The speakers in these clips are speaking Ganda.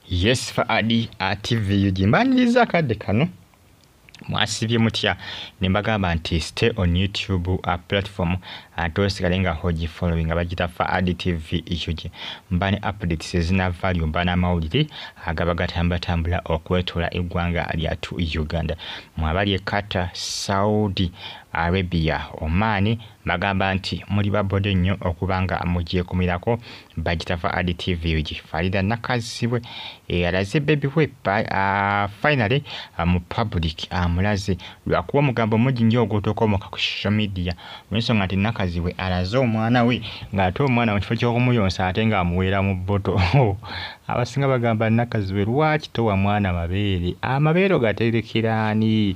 Yes Faadi TV yujimbaniriza kadde kano mwasibye mutya nembagamba nti stay on YouTube platform tosigale nga hoji following abagita Faadi TV ikyuji mbane updates ezina value mbana amawulire agabagatambula okwetola eggwanga lyatu Uganda mwabali ekata Saudi Arabia Oman bagamba nti muri babode nnyo okubanga amugiye kumirako bagita Faadi TV yuji Farida nakazibwe alaze baby we finally mu public mulaze lwakuwa mugambo mugi nnyo ogutokomoka ku social media mwensonga nti nakazibwe alaze omwana we ng'ate omwana mu kifo ky'okumuyonsa ate ng'amuweera mu bboto abasinga bagamba nakazibwe lwaki towa mwana mabeere amabeero gaterekeraani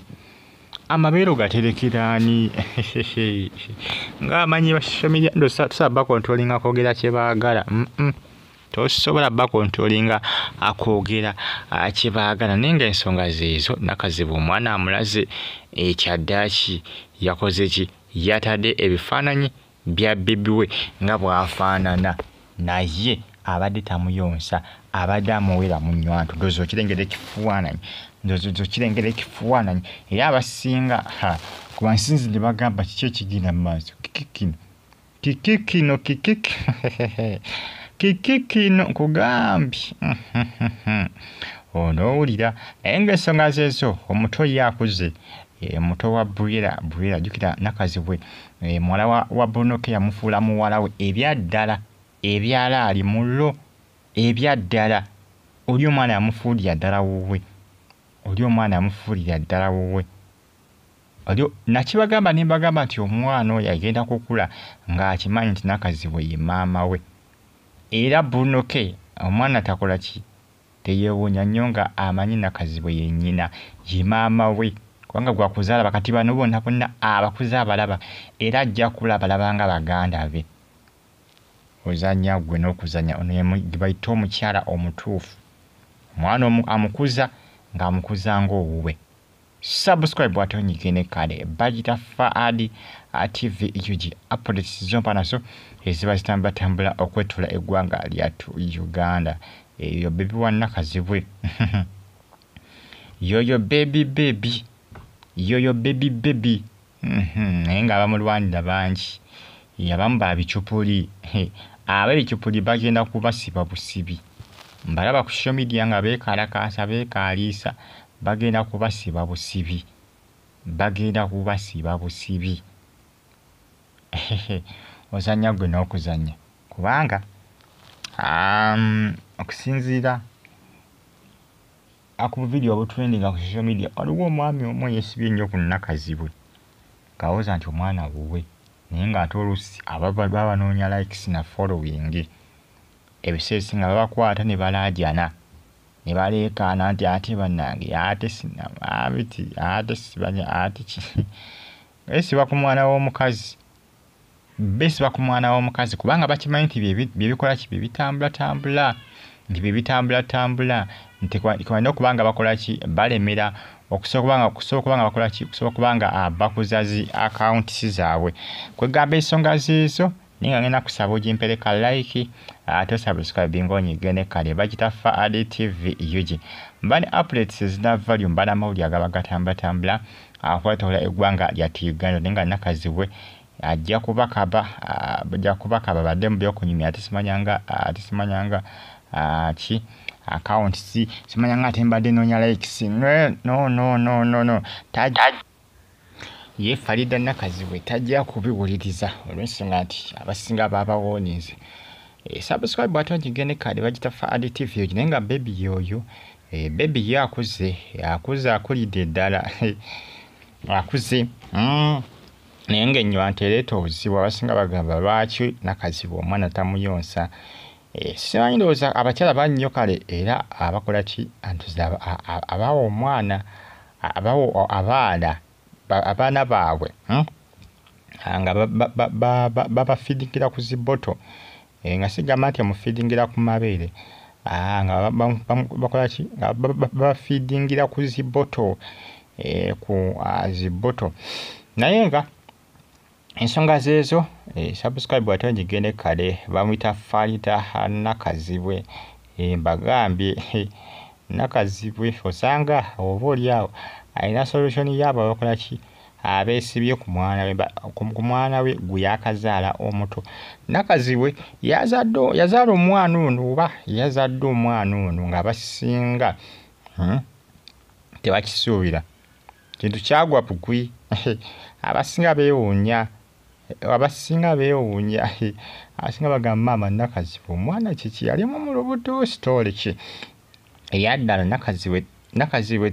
ng'amanyi ba social media ndo tusaba controlling akoogera kye baagala tosobola bakontrolinga akoogera kye baagala nenga ensonga zeezo nakazibwe omwana amulaze ekyaddaaki yakoze ki yatadde ebifaananyi bya bibi we nga bw'afaanana naye abadde tamuyonsa abadde amuweera mu nnywanto ndozo kirengera ekifuananyi era abasinga ku bansinzi ne bagamba kiki ekigenda mu maaso kikikino kugambye onowulira eng'ensonga zeezo omuto yakuze muto wa Bwera jukira nakazibwe muwala wa Bonoke yamufuula muwala we ebyaddala ebyala ali mullo ebyaddala oli omwana yamufuulira ddala wuwe nakibagamba nembagamba nti omwana oyo agenda kukula ng'akimanyi nti nakazibwe ye maama we era Bonoke omwana takola ki teyeewuunya nnyo nga amanyi nakazibwe ye nnyina ye maama we kubanga gwakuzaala bakati bano bonna abakuze abalaba era ajja kula balaba nga baganda be ozanya gwe n'okuzanya ono bayita omukyala omutuufu omwana amukuza ng'amukuza ng'owuwe subscribe watonyigene kale bagita Faadi TV ikyuji updates zompa nazo eziba zitambula okwetula eggwanga lyatu Uganda eyo baby wa nakazibwe yoyo baby naye nga abamulwanira bangi abamu babicupuli ab'ebicupuli bagenda kubasiba busibi mbalaba ku social media nga beekalakaasa beekaliisa bagenda kubasiba busibi ozanya gwe n'okuzanya kubanga okusinziira ku video obutrendinga ku social media waliwo omwami omu yeesibye nnyo ku nakazibwe kawooza nti omwana wuwe naye ng'ate oluusi baba banoonya likes na following ebiseesi nga babakwata ne balaajana ne baleekaana nti ate bannange ate sinamabiti ate sibanya ate ki besiba ku mwana w'omukazi kubanga bakimanyi nti byebikola ki byebitambula nti kwanya okubanga bakola ki balemera okusobola kubanga bakuzazi accounts zaabwe kwegamba ensonga zeezo ninga ngenda kusaba ogimpereka like ate subscribe ng'onyigene kale bagita Faadi TV yuji mbane updates ezina value mbane amawulire agabagatambula akwetola eggwanga lyatu Uganda nenga nakazibwe ajja kubakaba badde mu byokunyumya ate simanyanga ki accounts simanyanga ate mbadde noonya likes no ye Farida nakazibwe tajja kubiwuliriza olw'ensonga nti abasinga babawoonize subscribe watonyigene kale bagita Faadi TV yuji naye nga baby yoyo baby ye akuze akulidde ddala akuze naye ng'ennywanto ereeta obuzibu abasinga bagamba lwaki nakazibwe omwana tamuyonsa simanyi ndowooza abakyala bannyo kale era abakola ki abawa omwana abaana baabwe nga babafiidingira ku ziboto nga sigamba nti amufiidingira ku mabeere nga bakola ki nga babafiidingira ku ziboto naye nga ensonga zeezo subscribe watonyigene kale bamuyita Farida nakazibwe mbagambye nakazibwe osanga oba oliawo alina solution yaabo abakola ki abeesibye ku mwana we gwe yakazaala omuto. Nakazibwe yazaala omwana ono oba yazadde omwana ono ng'abasinga tebakisuubira kintu kyagwa bugwi. abasinga beewuunya abasinga bagamba maama Nakazibwe omwana kiki yalimu mu lubuto sitole ki eyaddala Nakazibwe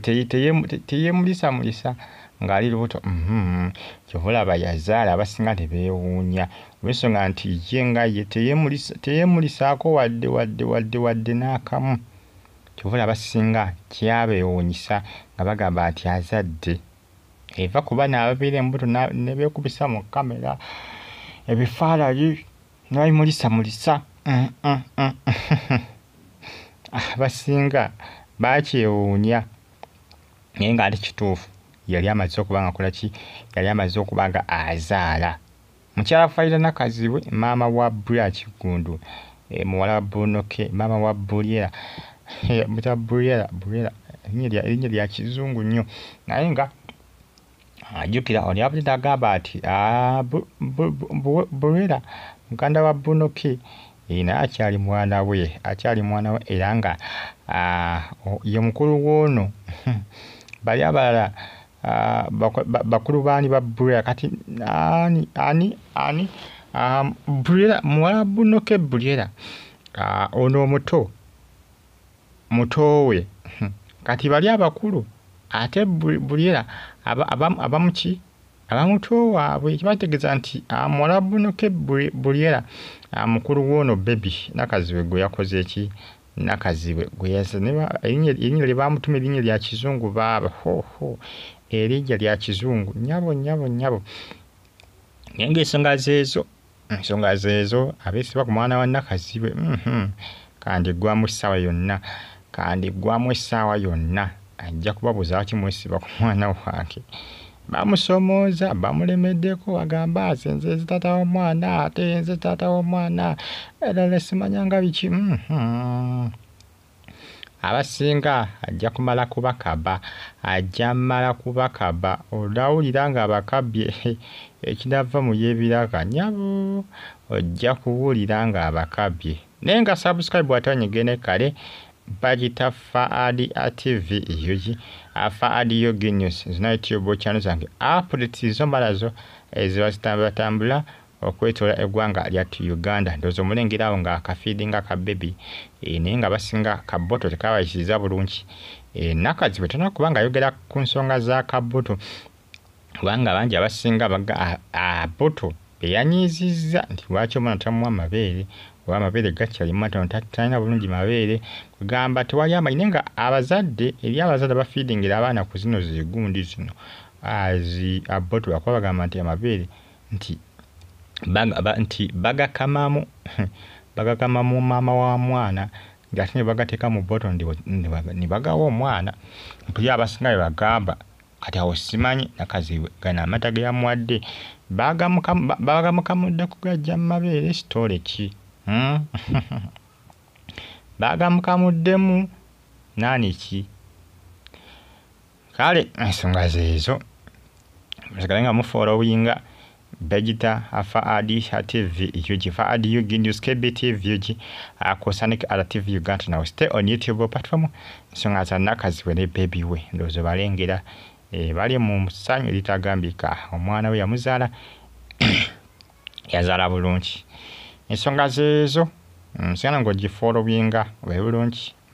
teyeemulisa ng'ali lubuto kyovulaba yazaala abasinga tebeewuunya olw'ensonga nti ye nga ye teyeemulisaako wadde n'akamu. Kyovulaba abasinga kyabeewuunyisa nga bagamba nti azadde eva ku baana ababeera embuto ne beekubisa mu kamera ebifaananyi ne babimulisamulisa. Abasinga bakyewuunya naye nga ate kituufu yali amaze okuba nga akola ki yali amaze okuba nga azaala. Mukyala Faida Nakazibwe maama wa Bria Kigundu muwala wa Bunoke maama wa Bulyera erinnya lya kizungu nnyo naye nga ajjukira oli abudde agamba nti Bulyera muganda wa Bunoke naye akyali mwana we era nga ye mukulu w'ono bali abalala bakulu baani ba Bulyera kati ani Bulyera muwala Bunoke Bulyera ono muto we kati bali abakulu ate Bulyera abamuto waabwe kibategeeza nti muwala Bunoke Bulyera mukulu w'ono bebi Nakazibwe gwe yakoze eki Nakazibwe gwe erinnya lye bamutuma erinnya lya kizungu baaba erinnya lya kizungu nyabo naye ng'ensonga zeezo abeesiba ku mwana wa Nakazibwe kandi gwamu essaawa yonna ajja kubabuuza lwaki mwesiba ku mwana wange. Bamusomooza bamulemeddeko bagamba nze taata w'omwana ate nze taata w'omwana era simanyanga biki. Abasinga ajja mala kubakaba olawulira nga abakabye ekinava mu y'ebiraka nyabo ojja kuwulira nga abakabye naye nga subscribe atanyigene kale bagita Faadi TV yogi Faadi Yogi News zina YouTube channel zange updates zo mbalazo ezibazitambula okwetoola eggwanga lyattu Uganda ndozo mulengerawo nga akafeedinga ka baby naye nga basinga kaboto tekabayisiriza bulungi. Nakazibwe tena kubanga ayogera ku nsonga za kaboto kubanga bangi abasinga aboto beyanyiizizza nti lwaki omwana tamuwa amabeere oba amabeere gakyali matono talina bulungi mabeere kugamba tewali amanyi nga abazadde bafiidingira abaana ku zino zigundi zino aboto bakuba bagamba nti amabeere nti bagakamamu maama wa mwana ng'ate ne bagateeka mu boto ne bagawa omwana mpulira abasinga bagamba kati awo simanyi Nakazibwe gano amata ge yamuwadde bagamukamudde kugajja mu mabeere sitole ki bagamukamuddemu naani ki kale ensonga zeezo musigale nga mufollowinga Begita Faadi TV UG Faadi Yogi News KBTV UG Kosanik TV Uganda now stay on YouTube platform ensonga za Nakazibwe ne baby we ndozo balengera bali mu ssanyu litagambika omwana we yamuzaala yazaala bulungi ensonga zeezo sigana ng'ogifollowinga we bulungi.